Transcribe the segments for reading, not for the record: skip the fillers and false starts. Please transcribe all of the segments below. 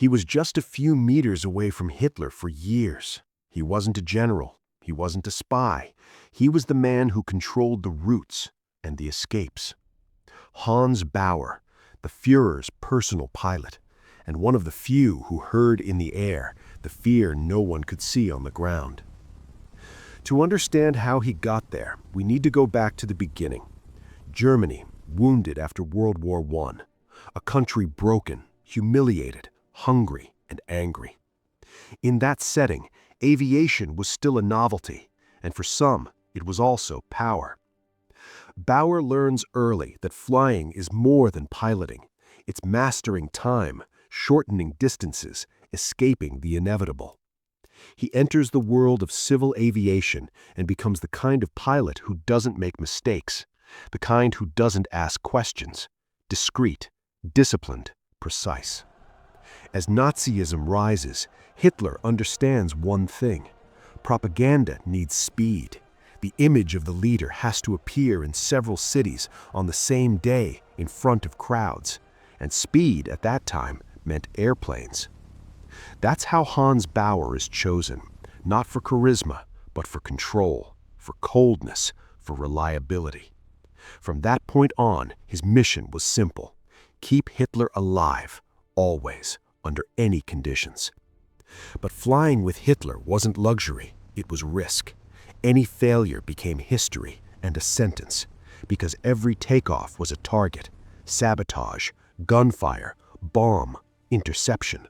He was just a few meters away from Hitler for years. He wasn't a general. He wasn't a spy. He was the man who controlled the routes and the escapes. Hans Baur, the Führer's personal pilot, and one of the few who heard in the air the fear no one could see on the ground. To understand how he got there, we need to go back to the beginning. Germany, wounded after World War I, a country broken, humiliated, hungry, and angry. In that setting, aviation was still a novelty, and for some, it was also power. Baur learns early that flying is more than piloting. It's mastering time, shortening distances, escaping the inevitable. He enters the world of civil aviation and becomes the kind of pilot who doesn't make mistakes, the kind who doesn't ask questions, discreet, disciplined, precise. As Nazism rises, Hitler understands one thing: propaganda needs speed. The image of the leader has to appear in several cities on the same day in front of crowds, and speed at that time meant airplanes. That's how Hans Baur is chosen, not for charisma, but for control, for coldness, for reliability. From that point on, his mission was simple: keep Hitler alive, always, under any conditions. But flying with Hitler wasn't luxury, it was risk. Any failure became history and a sentence, because every takeoff was a target: sabotage, gunfire, bomb, interception.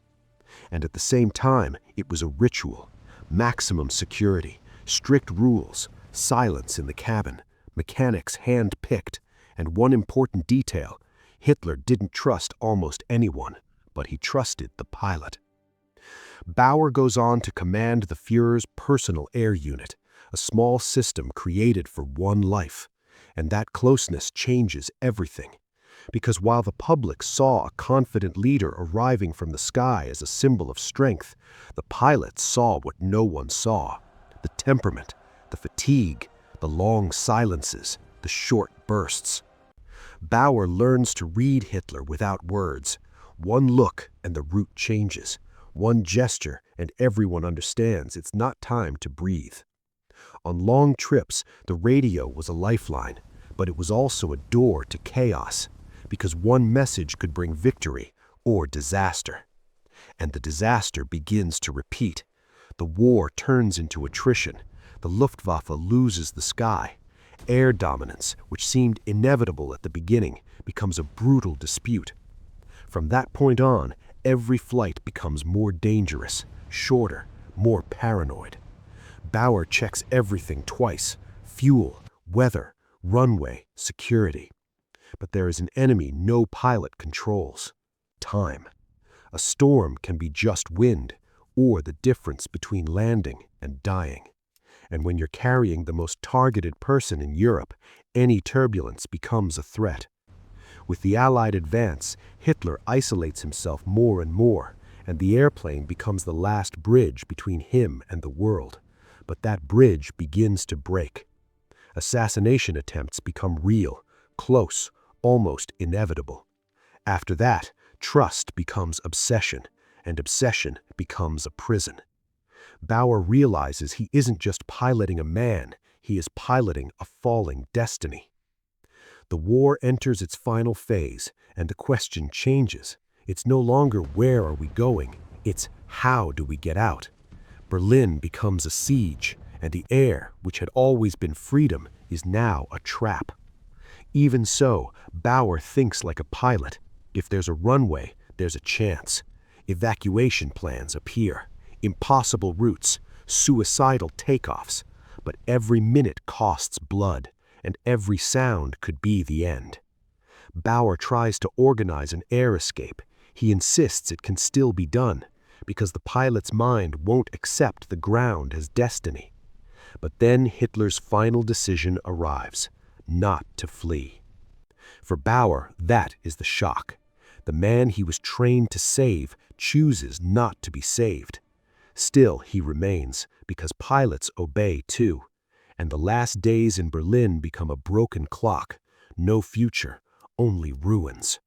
And at the same time, it was a ritual: maximum security, strict rules, silence in the cabin, mechanics hand-picked, and one important detail: Hitler didn't trust almost anyone, but he trusted the pilot. Baur goes on to command the Führer's personal air unit, a small system created for one life, and that closeness changes everything. Because while the public saw a confident leader arriving from the sky as a symbol of strength, the pilots saw what no one saw: the temperament, the fatigue, the long silences, the short bursts. Baur learns to read Hitler without words. One look and the route changes. One gesture and everyone understands it's not time to breathe. On long trips, the radio was a lifeline, but it was also a door to chaos, because one message could bring victory or disaster. And the disaster begins to repeat. The war turns into attrition. The Luftwaffe loses the sky. Air dominance, which seemed inevitable at the beginning, becomes a brutal dispute. From that point on, every flight becomes more dangerous, shorter, more paranoid. Baur checks everything twice: fuel, weather, runway, security. But there is an enemy no pilot controls: time. A storm can be just wind, or the difference between landing and dying. And when you're carrying the most targeted person in Europe, any turbulence becomes a threat. With the Allied advance, Hitler isolates himself more and more, and the airplane becomes the last bridge between him and the world. But that bridge begins to break. Assassination attempts become real, close, almost inevitable. After that, trust becomes obsession, and obsession becomes a prison. Baur realizes he isn't just piloting a man, he is piloting a falling destiny. The war enters its final phase, and the question changes. It's no longer where are we going, it's how do we get out. Berlin becomes a siege, and the air, which had always been freedom, is now a trap. Even so, Baur thinks like a pilot. If there's a runway, there's a chance. Evacuation plans appear. Impossible routes, suicidal takeoffs. But every minute costs blood, and every sound could be the end. Baur tries to organize an air escape. He insists it can still be done, because the pilot's mind won't accept the ground as destiny. But then Hitler's final decision arrives: not to flee. For Baur, that is the shock. The man he was trained to save chooses not to be saved. Still, he remains, because pilots obey too. And the last days in Berlin become a broken clock. No future, only ruins.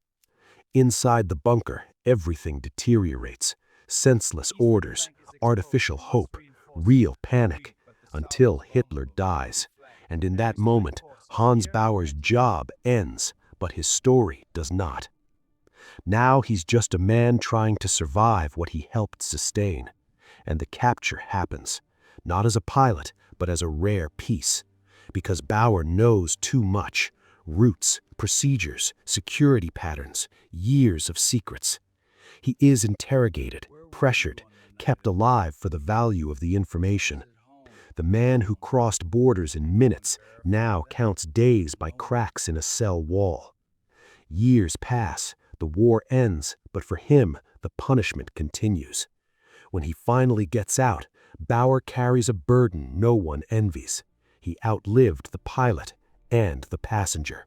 Inside the bunker, Everything deteriorates. Senseless orders, artificial hope, real panic, until Hitler dies. And in that moment, Hans Bauer's job ends, but his story does not. Now he's just a man trying to survive what he helped sustain. And the capture happens, not as a pilot, but as a rare piece. Because Baur knows too much. Routes, procedures, security patterns, years of secrets. He is interrogated, pressured, kept alive for the value of the information. The man who crossed borders in minutes now counts days by cracks in a cell wall. Years pass, the war ends, but for him, the punishment continues. When he finally gets out, Baur carries a burden no one envies. He outlived the pilot and the passenger.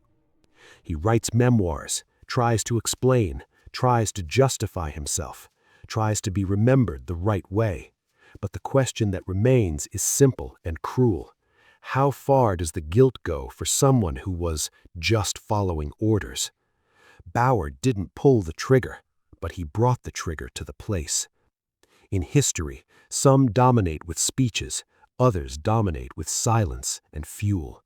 He writes memoirs, tries to explain, tries to justify himself, tries to be remembered the right way. But the question that remains is simple and cruel. How far does the guilt go for someone who was just following orders? Baur didn't pull the trigger, but he brought the trigger to the place. In history, some dominate with speeches, others dominate with silence and fuel.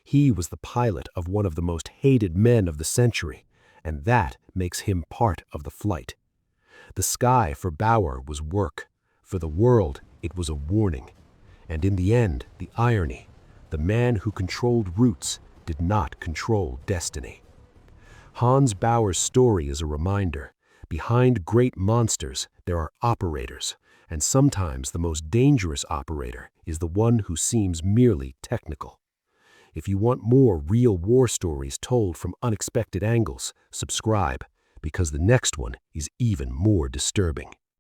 He was the pilot of one of the most hated men of the century, and that makes him part of the flight. The sky for Baur was work. For the world, it was a warning. And in the end, the irony, the man who controlled routes did not control destiny. Hans Bauer's story is a reminder. Behind great monsters, there are operators, and sometimes the most dangerous operator is the one who seems merely technical. If you want more real war stories told from unexpected angles, subscribe, because the next one is even more disturbing.